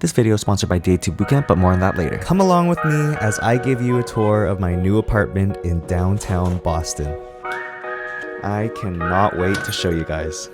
This video is sponsored by Day 2 Bootcamp, but more on that later. Come along with me as I give you a tour of my new apartment in downtown Boston. I cannot wait to show you guys.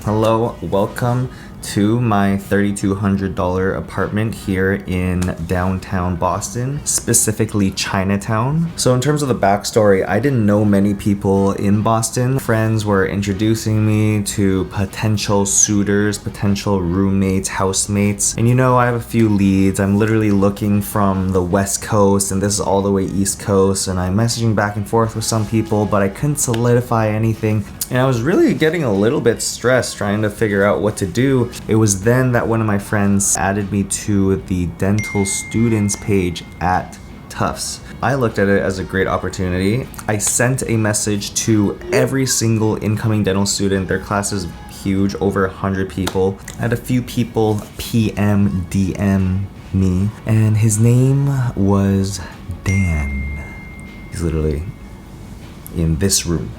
Hello, welcome to my $3,200 apartment here in downtown Boston, specifically Chinatown. So in terms of the backstory, I didn't know many people in Boston. Friends were introducing me to potential suitors, potential roommates, housemates. And you know, I have a few leads. I'm literally looking from the West Coast and this is all the way East Coast, and I'm messaging back and forth with some people, but I couldn't solidify anything. And I was really getting a little bit stressed trying to figure out what to do. It was then that one of my friends added me to the dental students page at Tufts. I looked at it as a great opportunity. I sent a message to every single incoming dental student. Their class is huge, over 100 people. I had a few people DM me, and his name was Dan. He's literally in this room,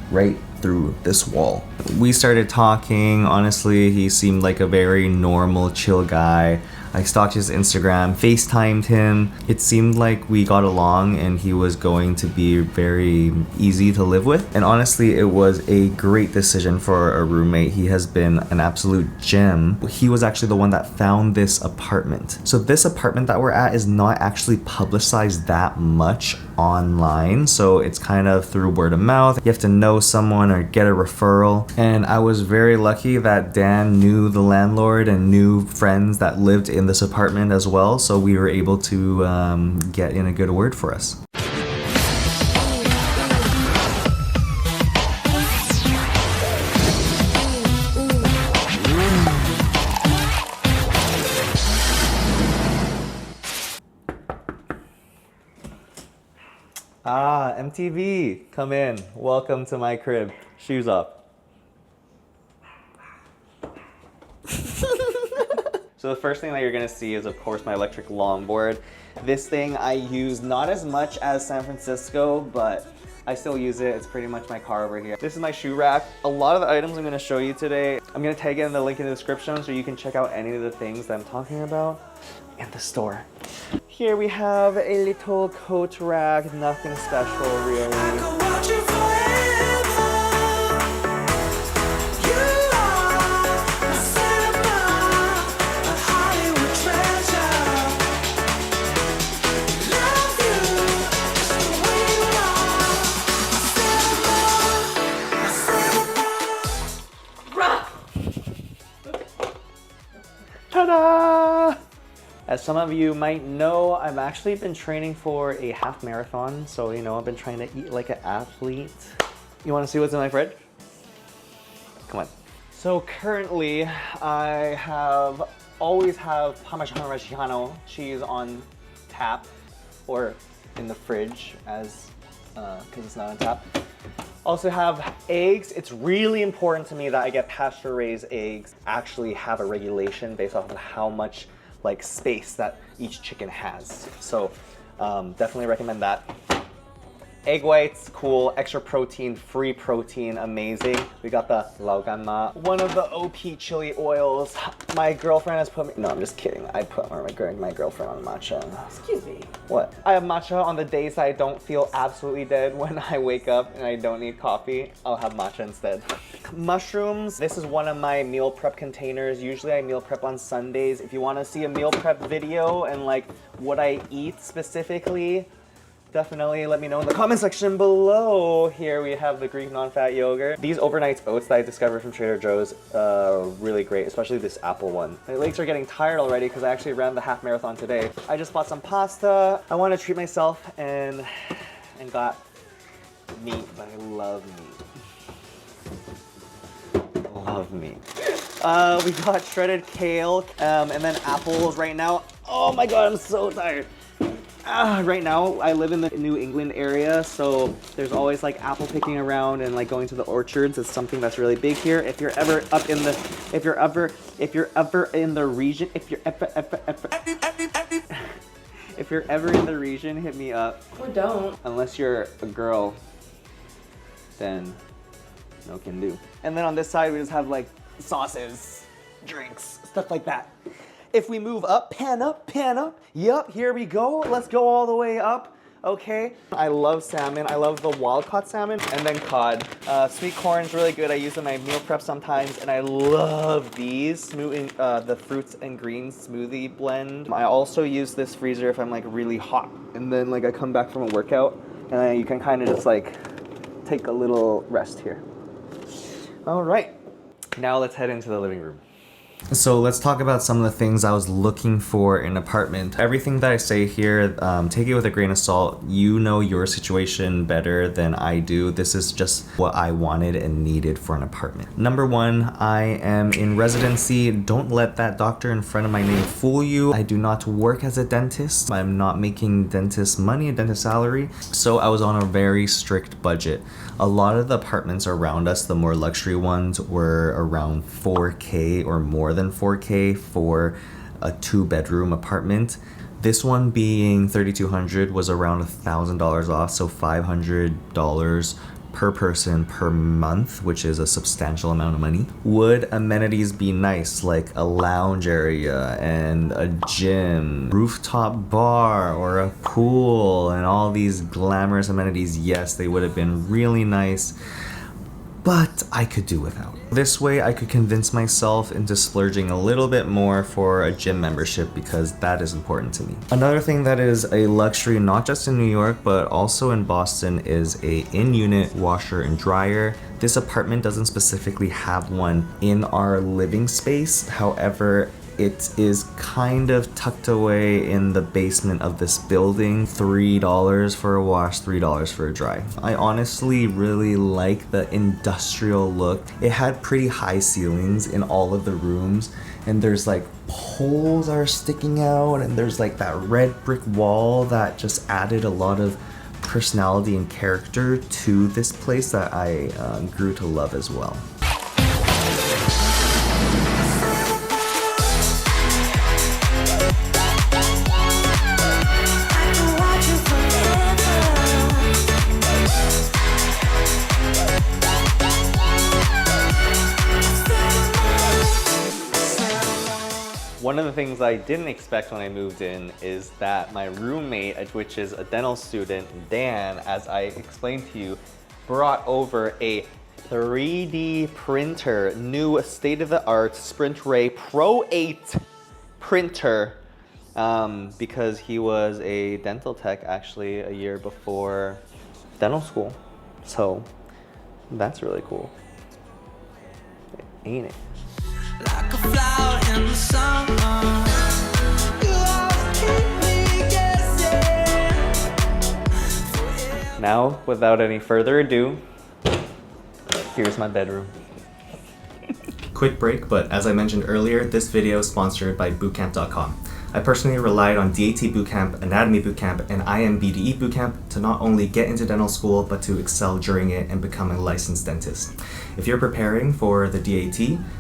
right through this wall. We started talking. Honestly, he seemed like a very normal, chill guy. I stalked his Instagram, FaceTimed him. It seemed like we got along and he was going to be very easy to live with. And honestly, it was a great decision for a roommate. He has been an absolute gem. He was actually the one that found this apartment. So this apartment that we're at is not actually publicized that much online. So it's kind of through word of mouth. You have to know someone or get a referral. And I was very lucky that Dan knew the landlord and knew friends that lived in this apartment as well, so we were able to get in a good word for us. MTV, come in. Welcome to my crib. Shoes off. So the first thing that you're gonna see is, of course, my electric longboard. This thing I use not as much as San Francisco, but I still use it. It's pretty much my car over here. This is my shoe rack. A lot of the items I'm gonna show you today, I'm gonna tag in the link in the description so you can check out any of the things that I'm talking about in the store. Here we have a little coat rack, nothing special really. Ta-da! As some of you might know, I've actually been training for a half marathon, so you know, I've been trying to eat like an athlete. You want to see what's in my fridge? Come on. So currently, I always have Parmigiano Reggiano cheese on tap, or in the fridge, as because it's not on tap. Also have eggs. It's really important to me that I get pasture raised eggs. Actually have a regulation based off of how much like space that each chicken has. So definitely recommend that. Egg whites, cool, extra protein, free protein, amazing. We got the Laoganma, one of the OP chili oils. My girlfriend has put me, no, I'm just kidding. I put my girlfriend on matcha. Excuse me. What? I have matcha on the days I don't feel absolutely dead. When I wake up and I don't need coffee, I'll have matcha instead. Mushrooms, this is one of my meal prep containers. Usually I meal prep on Sundays. If you want to see a meal prep video and like what I eat specifically, definitely let me know in the comment section below. Here we have the Greek non-fat yogurt. These overnight oats that I discovered from Trader Joe's are really great, especially this apple one. My legs are getting tired already because I actually ran the half marathon today. I just bought some pasta. I want to treat myself and got meat, but I love meat. Love meat. We got shredded kale, and then apples right now. Oh my god, I'm so tired. Right now, I live in the New England area, so there's always like apple picking around and like going to the orchards. It's something that's really big here. If you're ever up in the, if you're ever in the region, if you're ever in the region, hit me up. Or don't. Unless you're a girl, then no can do. And then on this side, we just have like sauces, drinks, stuff like that. If we move up, pan up, yup, here we go. Let's go all the way up, okay? I love salmon. I love the wild caught salmon and then cod. Sweet corn's really good. I use in my meal prep sometimes, and I love these, the fruits and greens smoothie blend. I also use this freezer if I'm like really hot, and then like I come back from a workout, and then you can kind of just like take a little rest here. All right, now let's head into the living room. So let's talk about some of the things I was looking for in an apartment. Everything that I say here, take it with a grain of salt. You know your situation better than I do. This is just what I wanted and needed for an apartment. Number one, I am in residency. Don't let that doctor in front of my name fool you. I do not work as a dentist. I'm not making dentist money, a dentist salary. So I was on a very strict budget. A lot of the apartments around us, the more luxury ones, were around 4K or more than 4K for a 2-bedroom apartment. This one being $3,200 was around $1,000 off, so $500 per person per month, which is a substantial amount of money. Would amenities be nice, like a lounge area and a gym, rooftop bar or a pool, and all these glamorous amenities? Yes, they would have been really nice, but I could do without. This way I could convince myself into splurging a little bit more for a gym membership, because that is important to me. Another thing that is a luxury, not just in New York, but also in Boston, is a in-unit washer and dryer. This apartment doesn't specifically have one in our living space. However, it is kind of tucked away in the basement of this building. $3 for a wash, $3 for a dry. I honestly really like the industrial look. It had pretty high ceilings in all of the rooms, and there's like poles that are sticking out, and there's like that red brick wall that just added a lot of personality and character to this place that I grew to love as well. One of the things I didn't expect when I moved in is that my roommate, which is a dental student, Dan, as I explained to you, brought over a 3D printer, new state-of-the-art Sprint Ray Pro 8 printer, because he was a dental tech actually a year before dental school. So that's really cool, ain't it? Like a flower in the summer. Now, without any further ado, here's my bedroom. Quick break, but as I mentioned earlier, this video is sponsored by bootcamp.com. I personally relied on DAT Bootcamp, Anatomy Bootcamp, and IMBDE Bootcamp to not only get into dental school, but to excel during it and become a licensed dentist. If you're preparing for the DAT,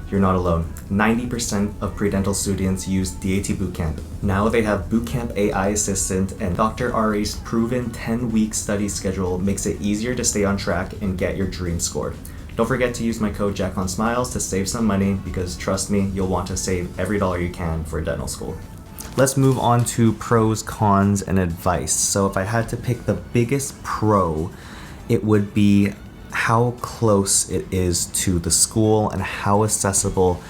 you're not alone. 90% of pre-dental students use DAT Bootcamp. Now they have Bootcamp AI Assistant, and Dr. Ari's proven 10-week study schedule makes it easier to stay on track and get your dream scored. Don't forget to use my code JackOnSmiles to save some money, because trust me, you'll want to save every dollar you can for dental school. Let's move on to pros, cons, and advice. So if I had to pick the biggest pro, it would be how close it is to the school and how accessible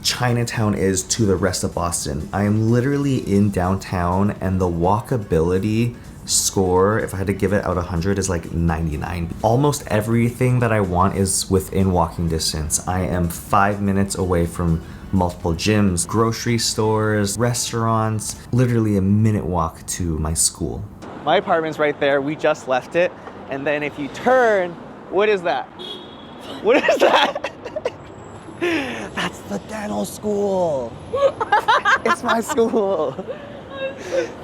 Chinatown is to the rest of Boston. I am literally in downtown, and the walkability score, if I had to give it out 100, is like 99. Almost everything that I want is within walking distance. I am 5 minutes away from multiple gyms, grocery stores, restaurants, literally a minute walk to my school. My apartment's right there. We just left it. And then if you turn, what is that? What is that? It's the dental school. It's my school.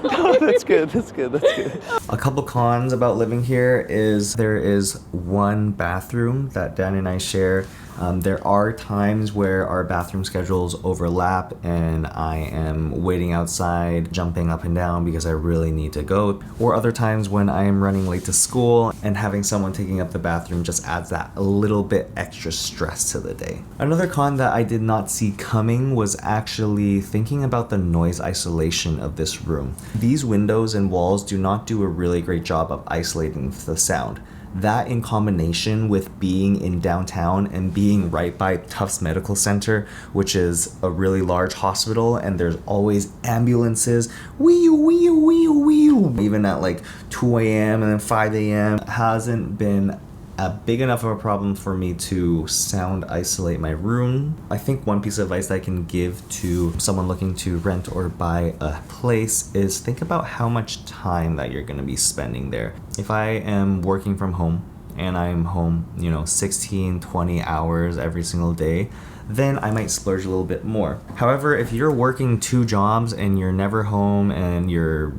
No, that's good. That's good. That's good. A couple cons about living here is there is one bathroom that Dan and I share. There are times where our bathroom schedules overlap and I am waiting outside, jumping up and down because I really need to go. Or other times when I am running late to school and having someone taking up the bathroom just adds that a little bit extra stress to the day. Another con that I did not see coming was actually thinking about the noise isolation of this room. These windows and walls do not do a really great job of isolating the sound. That in combination with being in downtown and being right by Tufts Medical Center, which is a really large hospital, and there's always ambulances, wee wee wee wee, even at like 2 a.m. and then 5 a.m. hasn't been a big enough of a problem for me to sound isolate my room. I think one piece of advice I can give to someone looking to rent or buy a place is think about how much time that you're gonna be spending there. If I am working from home and I'm home, 16, 20 hours every single day, then I might splurge a little bit more. However, if you're working 2 jobs and you're never home and you're,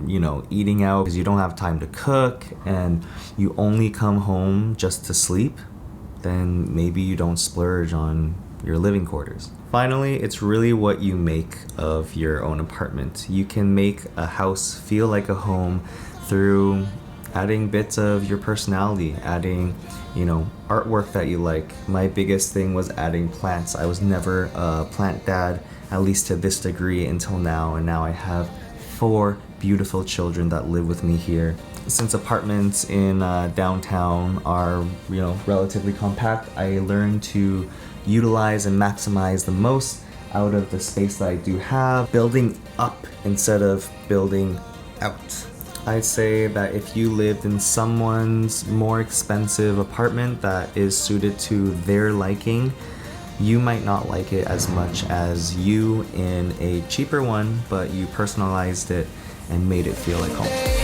eating out because you don't have time to cook and you only come home just to sleep, then maybe you don't splurge on your living quarters. Finally, it's really what you make of your own apartment. You can make a house feel like a home through adding bits of your personality, adding, artwork that you like. My biggest thing was adding plants. I was never a plant dad, at least to this degree until now, and now I have 4 beautiful children that live with me here. Since apartments in downtown are, relatively compact, I learned to utilize and maximize the most out of the space that I do have, building up instead of building out. I'd say that if you lived in someone's more expensive apartment that is suited to their liking, you might not like it as much as you in a cheaper one, but you personalized it and made it feel like home.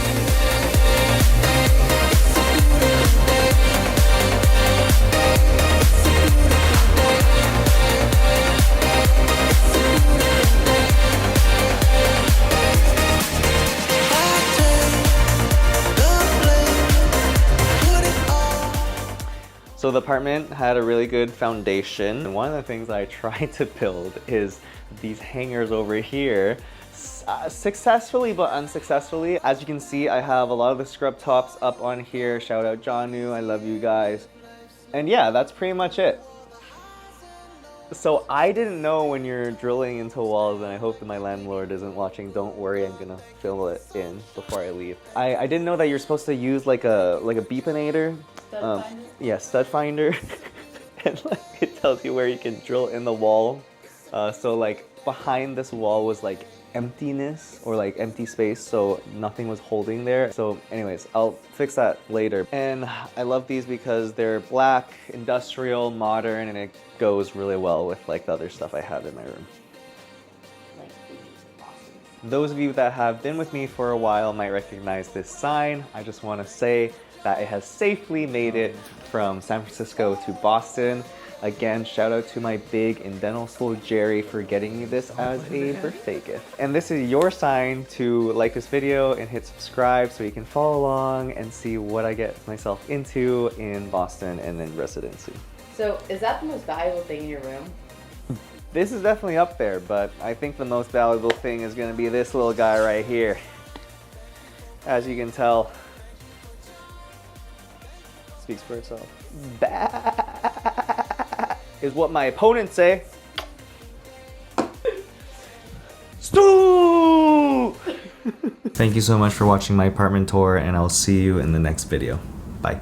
So the apartment had a really good foundation, and one of the things I tried to build is these hangers over here, successfully but unsuccessfully. As you can see, I have a lot of the scrub tops up on here. Shout out Janu, I love you guys. And yeah, that's pretty much it. So I didn't know when you're drilling into walls, and I hope that my landlord isn't watching. Don't worry, I'm gonna fill it in before I leave. I didn't know that you're supposed to use like a beepinator. Stud finder? Yeah, stud finder. And like it tells you where you can drill in the wall. So like behind this wall was like emptiness or like empty space, so nothing was holding there. So anyways, I'll fix that later. And I love these because they're black, industrial, modern, and it goes really well with like the other stuff I have in my room. Those of you that have been with me for a while might recognize this sign. I just want to say that it has safely made it from San Francisco to Boston. Again, shout out to my big in dental school Jerry for getting me this as a birthday gift. And this is your sign to like this video and hit subscribe so you can follow along and see what I get myself into in Boston and in residency. So is that the most valuable thing in your room? This is definitely up there, but I think the most valuable thing is going to be this little guy right here. As you can tell, speaks for itself. That is what my opponents say. Stu! Thank you so much for watching my apartment tour, and I'll see you in the next video. Bye.